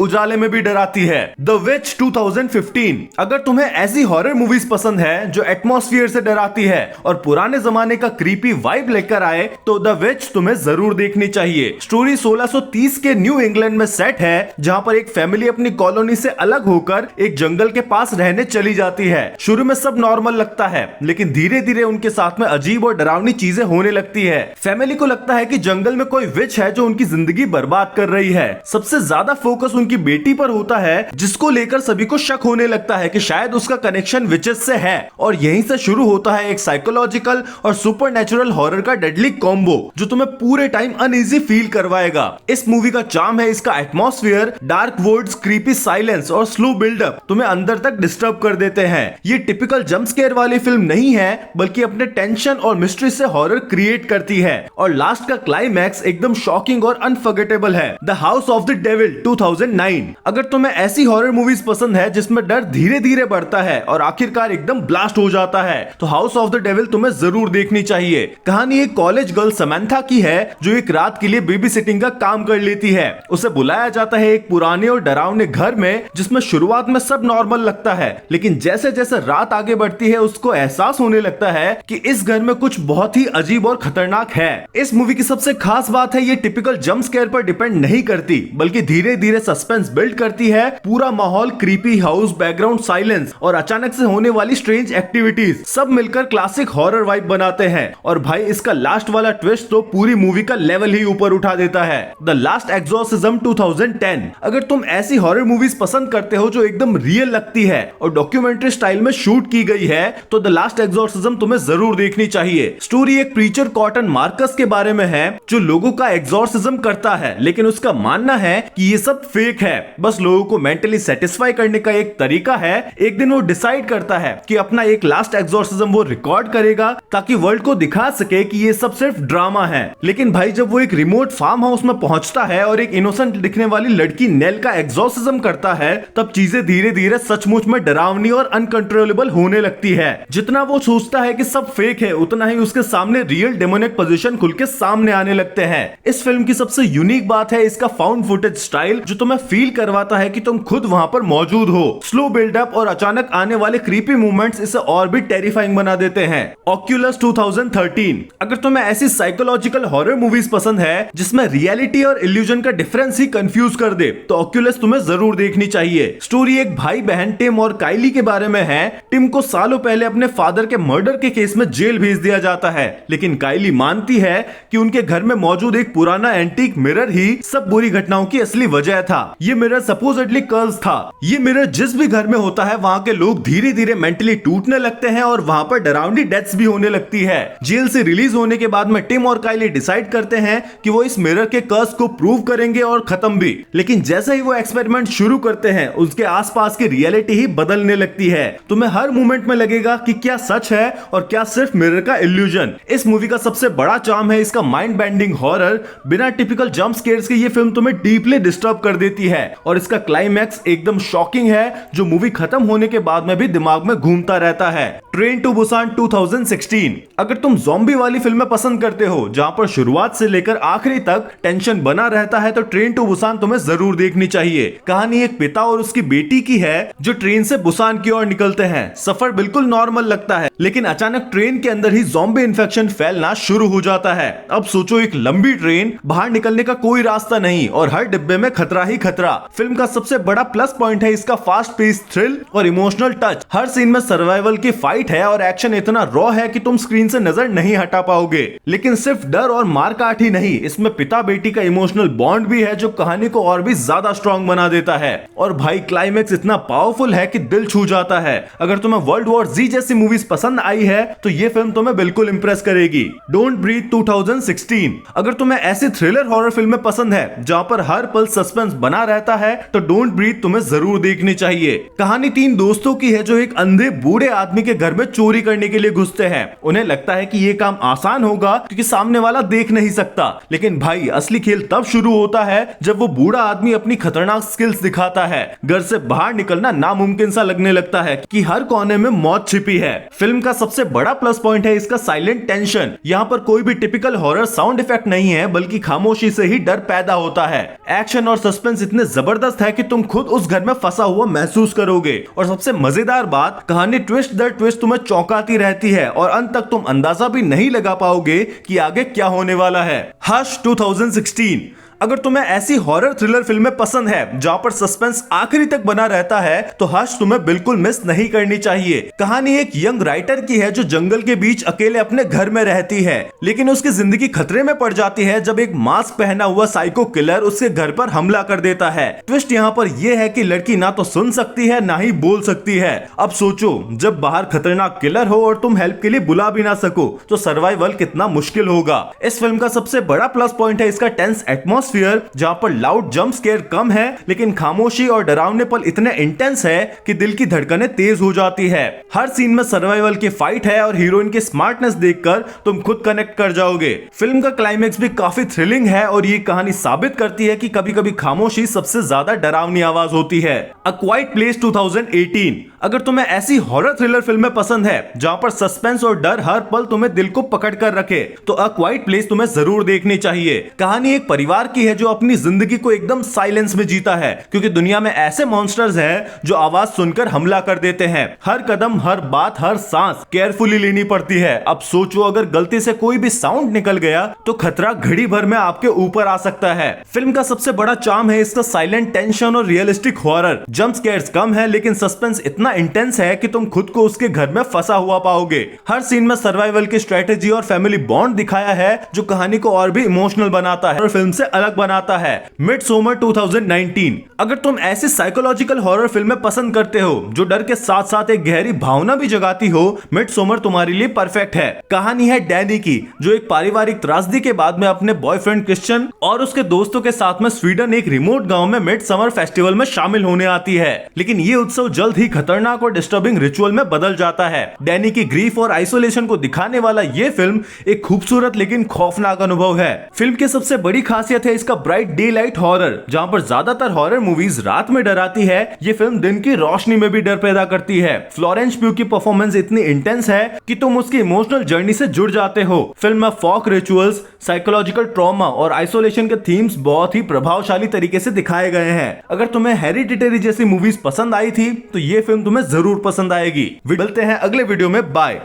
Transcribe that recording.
उजाले में भी डराती है। The which 2015। अगर तुम्हें ऐसी हॉरर मूवीज पसंद है जो एटमॉस्फेयर से डराती है और पुराने जमाने का क्रीपी वाइब लेकर आए तो द विच तुम्हें जरूर देखनी चाहिए। स्टोरी 1630 के न्यू इंग्लैंड में सेट है, जहां पर एक फैमिली अपनी कॉलोनी से अलग होकर एक जंगल के पास रहने चली जाती है। शुरू में सब नॉर्मल लगता है, लेकिन धीरे धीरे उनके साथ में अजीब और डरावनी चीजें होने लगती है। फैमिली को लगता है कि जंगल में कोई विच है जो उनकी जिंदगी बर्बाद कर रही है। सबसे ज्यादा फोकस उनकी बेटी पर होता है, जिसको लेकर सभी को शक होने लगता है कि शायद उसका कनेक्शन विचेस से है। और यहीं से शुरू होता है एक साइकोलॉजिकल और सुपरनेचुरल हॉरर का डेडली कॉम्बो जो तुम्हें पूरे टाइम अनईजी फील करवाएगा। इस मूवी का चार्म है इसका atmosphere, dark words, creepy silence और स्लो बिल्डअप तुम्हें अंदर तक डिस्टर्ब कर देते हैं। ये टिपिकल जंप स्केयर वाली फिल्म नहीं है, बल्कि अपने टेंशन और मिस्ट्री से हॉरर क्रिएट करती है। और लास्ट का क्लाइमैक्स एकदम शॉकिंग और अनफॉरगेटेबल है। The house of the devil 2009। अगर तुम्हें ऐसी हॉरर मूवीज पसंद है जिसमें डर धीरे धीरे बढ़ता है और आखिरकार एकदम ब्लास्ट हो जाता है तो हाउस ऑफ द डेविल तुम्हें जरूर देखनी चाहिए। कहानी एक कॉलेज गर्ल समंथा की है जो एक रात के लिए बेबी सिटिंग का काम कर लेती है। उसे बुलाया जाता है एक पुराने और डरावने घर में, जिसमें शुरुआत में सब नॉर्मल लगता है, लेकिन जैसे जैसे रात आगे बढ़ती है उसको एहसास होने लगता है कि इस घर में कुछ बहुत ही अजीब और खतरनाक है। इस मूवी की सबसे खास बात है ये टिपिकल जंप स्केयर पर डिपेंड नहीं करती, बल्कि धीरे धीरे सस्पेंस बिल्ड करती है। पूरा माहौल, क्रीपी हाउस, बैकग्राउंड साइलेंस और अचानक से होने वाली स्ट्रेंज एक्टिविटीज सब मिलकर क्लासिक हॉरर वाइब बनाते हैं। और भाई इसका लास्ट वाला ट्विस्ट तो पूरी मूवी का लेवल ही ऊपर उठा देता है। The last exorcism 2010। अगर तुम ऐसी हॉरर मूवीज पसंद करते हो जो एकदम रियल लगती है और डॉक्यूमेंट्री स्टाइल में शूट की गई है तो द लास्ट एक्सॉर्सिज्म तुम्हें जरूर देखनी चाहिए। स्टोरी एक प्रीचर कॉटन मार्कस के बारे में है जो लोगों का एक्सॉर्सिज्म करता है, लेकिन उसका मानना है कि ये सब फेक है, बस लोगों को मेंटली सेटिस्फाई करने का एक तरीका है। एक दिन वो डिसाइड करता है कि अपना एक लास्ट एक्सॉर्सिज्म वो रिकॉर्ड करेगा ताकि वर्ल्ड को दिखा सके कि ये सब सिर्फ ड्रामा है। लेकिन भाई जब वो एक रिमोट फार्म हाउस में पहुंचता है और एक इनोसेंट दिखने वाली लड़की नेल का एक्सॉर्सिज्म करता है, तब चीजें धीरे धीरे सचमुच में डरावनी और अनकंट्रोलेबल होने लगती है। जितना वो सोचता है कि सब फेक है, उतना ही उसके सामने रियल डेमोनिक पोजीशन खुल के सामने आने लगते हैं। इस फिल्म की सबसे यूनिक बात है इसका फाउंड फुटेज स्टाइल जो तुम्हें फील करवाता है कि तुम खुद वहां पर मौजूद हो। स्लो बिल्डअप और अचानक आने वाले क्रीपी मूवमेंट्स इसे और भी टेरिफाइंग बना देते हैं। ऑक्यूलस 2013। अगर तुम्हें ऐसी साइकोलॉजिकल हॉरर मूवीज पसंद है जिसमें रियलिटी और इल्यूजन का डिफरेंस ही कंफ्यूज कर दे तो ऑक्यूलस तुम्हें जरूर देखनी चाहिए। स्टोरी एक भाई बहन टिम और काइली के बारे में है। टिम को सालों पहले अपने फादर के मर्डर के केस में जेल भेज दिया जाता है, लेकिन काइली मानती है कि उनके घर में मौजूद एक पुराना एंटीक मिरर ही सब बुरी घटनाओं की असली वजह था। ये मिरर सपोजिटली कर्स था। ये मिरर जिस भी घर में होता है वहां के लोग धीरे धीरे मेंटली टूटने लगते हैं और वहां पर डरावनी डेथ्स भी होने लगती है। जेल से रिलीज होने के बाद में टिम और काइली डिसाइड करते हैं कि वो इस मिरर के कर्स को प्रूव करेंगे और खत्म भी। लेकिन जैसे ही वो एक्सपेरिमेंट शुरू करते हैं उसके आसपास की रियलिटी ही बदलने लगती है। तुम्हें हर मोमेंट में लगेगा कि क्या सच है और क्या सिर्फ मिरर का इल्यूजन। इस मूवी का सबसे बड़ा चार्म है इसका माइंड बेंडिंग हॉरर। बिना टिपिकल जंप स्केयर्स के ये फिल्म तुम्हें डीपली डिस्टर्ब कर देती है और इसका क्लाइमैक्स एकदम शॉकिंग है जो मूवी खत्म होने के बाद में भी दिमाग में घूमता रहता है। Train to Busan 2016। अगर तुम ज़ॉम्बी वाली फिल्में पसंद करते हो जहां पर शुरुआत से लेकर आखिरी तक टेंशन बना रहता है तो ट्रेन टू बुसान तुम्हें जरूर देखनी चाहिए। कहानी एक पिता और उसकी बेटी की है जो ट्रेन से बुसान की ओर निकलते हैं। सफर बिल्कुल नॉर्मल लगता है, लेकिन अचानक ट्रेन के अंदर ही ज़ॉम्बी इन्फेक्शन फैलना शुरू हो जाता है। अब सोचो एक लंबी ट्रेन, बाहर निकलने का कोई रास्ता नहीं और हर डिब्बे में खतरा ही खतरा। फिल्म का सबसे बड़ा प्लस पॉइंट है इसका फास्ट पेस थ्रिल और इमोशनल टच। हर सीन में सर्वाइवल की फाइट है और एक्शन इतना रॉ है कि तुम स्क्रीन से नजर नहीं हटा पाओगे। लेकिन सिर्फ डर और मारकाट ही नहीं, इसमें पिता बेटी का इमोशनल बॉन्ड भी है जो कहानी को और भी ज्यादा स्ट्रॉन्ग बना देता है। और भाई क्लाइमेक्स इतना पावरफुल है कि दिल छू जाता है। अगर तुम्हें वर्ल्ड वॉर जी जैसी मूवीज पसंद आई है तो ये फिल्म तुम्हें बिल्कुल इंप्रेस करेगी। Don't breathe 2016। अगर तुम्हें ऐसी थ्रिलर हॉरर फिल्में पसंद है जहां पर हर पल सस्पेंस बना रहता है तो डोंट ब्रीथ तुम्हें जरूर देखनी चाहिए। कहानी तीन दोस्तों की है जो एक अंधे बूढ़े आदमी के घर घर में चोरी करने के लिए घुसते हैं। उन्हें लगता है कि ये काम आसान होगा क्योंकि सामने वाला देख नहीं सकता, लेकिन भाई असली खेल तब शुरू होता है जब वो बूढ़ा आदमी अपनी खतरनाक स्किल्स दिखाता है। घर से बाहर निकलना नामुमकिन सा लगने लगता है कि हर कोने में मौत छिपी है। फिल्म का सबसे बड़ा प्लस पॉइंट है इसका साइलेंट टेंशन। यहाँ पर कोई भी टिपिकल हॉरर साउंड इफेक्ट नहीं है, बल्कि खामोशी से ही डर पैदा होता है। एक्शन और सस्पेंस इतने जबरदस्त है कि तुम खुद उस घर में फंसा हुआ महसूस करोगे। और सबसे मजेदार बात, कहानी ट्विस्ट दर ट्विस्ट तुम्हें चौंकाती रहती है और अंत तक तुम अंदाजा भी नहीं लगा पाओगे कि आगे क्या होने वाला है। हश 2016। अगर तुम्हें ऐसी हॉरर थ्रिलर फिल्में पसंद है जहां पर सस्पेंस आखिरी तक बना रहता है तो हश तुम्हें बिल्कुल मिस नहीं करनी चाहिए। कहानी एक यंग राइटर की है जो जंगल के बीच अकेले अपने घर में रहती है, लेकिन उसकी जिंदगी खतरे में पड़ जाती है जब एक मास्क पहना हुआ साइको किलर उसके घर पर हमला कर देता है। ट्विस्ट यहाँ पर यह है कि लड़की ना तो सुन सकती है ना ही बोल सकती है। अब सोचो, जब बाहर खतरनाक किलर हो और तुम हेल्प के लिए बुला भी ना सको तो सर्वाइवल कितना मुश्किल होगा। इस फिल्म का सबसे बड़ा प्लस पॉइंट है इसका टेंस एटमॉस्फेयर, जहां पर लाउड जंप स्केयर कम है, लेकिन खामोशी और डरावने पल इतने इंटेंस है कि दिल की धड़कनें तेज हो जाती है। हर सीन में सर्वाइवल की फाइट है और हीरोइन की स्मार्टनेस देखकर तुम खुद कनेक्ट कर जाओगे। फिल्म का क्लाइमेक्स भी काफी थ्रिलिंग है और ये कहानी साबित करती है कि कभी कभी खामोशी सबसे ज्यादा डरावनी आवाज होती है। अ क्वाइट प्लेस 2018। अगर तुम्हें ऐसी हॉरर थ्रिलर फिल्में पसंद है जहां पर सस्पेंस और डर हर पल तुम्हें दिल को पकड़ कर रखे तो अ क्वाइट प्लेस तुम्हें जरूर देखनी चाहिए। कहानी एक परिवार की है जो अपनी जिंदगी को एकदम साइलेंस में जीता है, क्योंकि दुनिया में ऐसे मॉन्स्टर्स हैं जो आवाज सुनकर हमला कर देते हैं। हर कदम, हर बात, हर सांस केयरफुली लेनी पड़ती है। अब सोचो, अगर गलती से कोई भी साउंड निकल गया तो खतरा घड़ी भर में आपके ऊपर आ सकता है। फिल्म का सबसे बड़ा चार्म है इसका साइलेंट टेंशन और रियलिस्टिक हॉरर। जंप स्केयर्स कम है, लेकिन सस्पेंस इतना इंटेंस है कि तुम खुद को उसके घर में फंसा हुआ पाओगे। हर सीन में सर्वाइवल की स्ट्रेटेजी और फैमिली बॉन्ड दिखाया है जो कहानी को और भी इमोशनल बनाता है और फिल्म से अलग बनाता है। मिडसोमर 2019। अगर तुम ऐसी साइकोलॉजिकल हॉरर फिल्में पसंद करते हो जो डर के साथ साथ एक गहरी भावना भी जगाती हो, मिडसोमर तुम्हारे लिए परफेक्ट है। कहानी है डैनी की, जो एक पारिवारिक त्रासदी के बाद में अपने बॉयफ्रेंड क्रिश्चियन और उसके दोस्तों के साथ में स्वीडन एक रिमोट गांव में मिडसमर फेस्टिवल में शामिल होने आती है। लेकिन ये उत्सव जल्द ही खतरनाक और डिस्टर्बिंग रिचुअल में बदल जाता है। डैनी की ग्रीफ और आइसोलेशन को दिखाने वाला ये फिल्म एक खूबसूरत लेकिन खौफनाक अनुभव है। फिल्म की सबसे बड़ी खासियत है इसका ब्राइट डे लाइट हॉरर। जहां पर ज्यादातर हॉरर मूवीज रात में डराती है, ये फिल्म दिन की रोशनी में भी डर पैदा करती है। फ्लोरेंस प्यू की परफॉर्मेंस इतनी इंटेंस है कि तुम उसकी इमोशनल जर्नी से जुड़ जाते हो। फिल्म में फोक रिचुअल्स, साइकोलॉजिकल ट्रॉमा और आइसोलेशन के थीम्स बहुत ही प्रभावशाली तरीके से दिखाए गए हैं। अगर तुम्हें हेरिडिटरी जैसी मूवीज पसंद आई थी तो ये फिल्म तुम्हें जरूर पसंद आएगी। मिलते हैं अगले वीडियो में। बाय।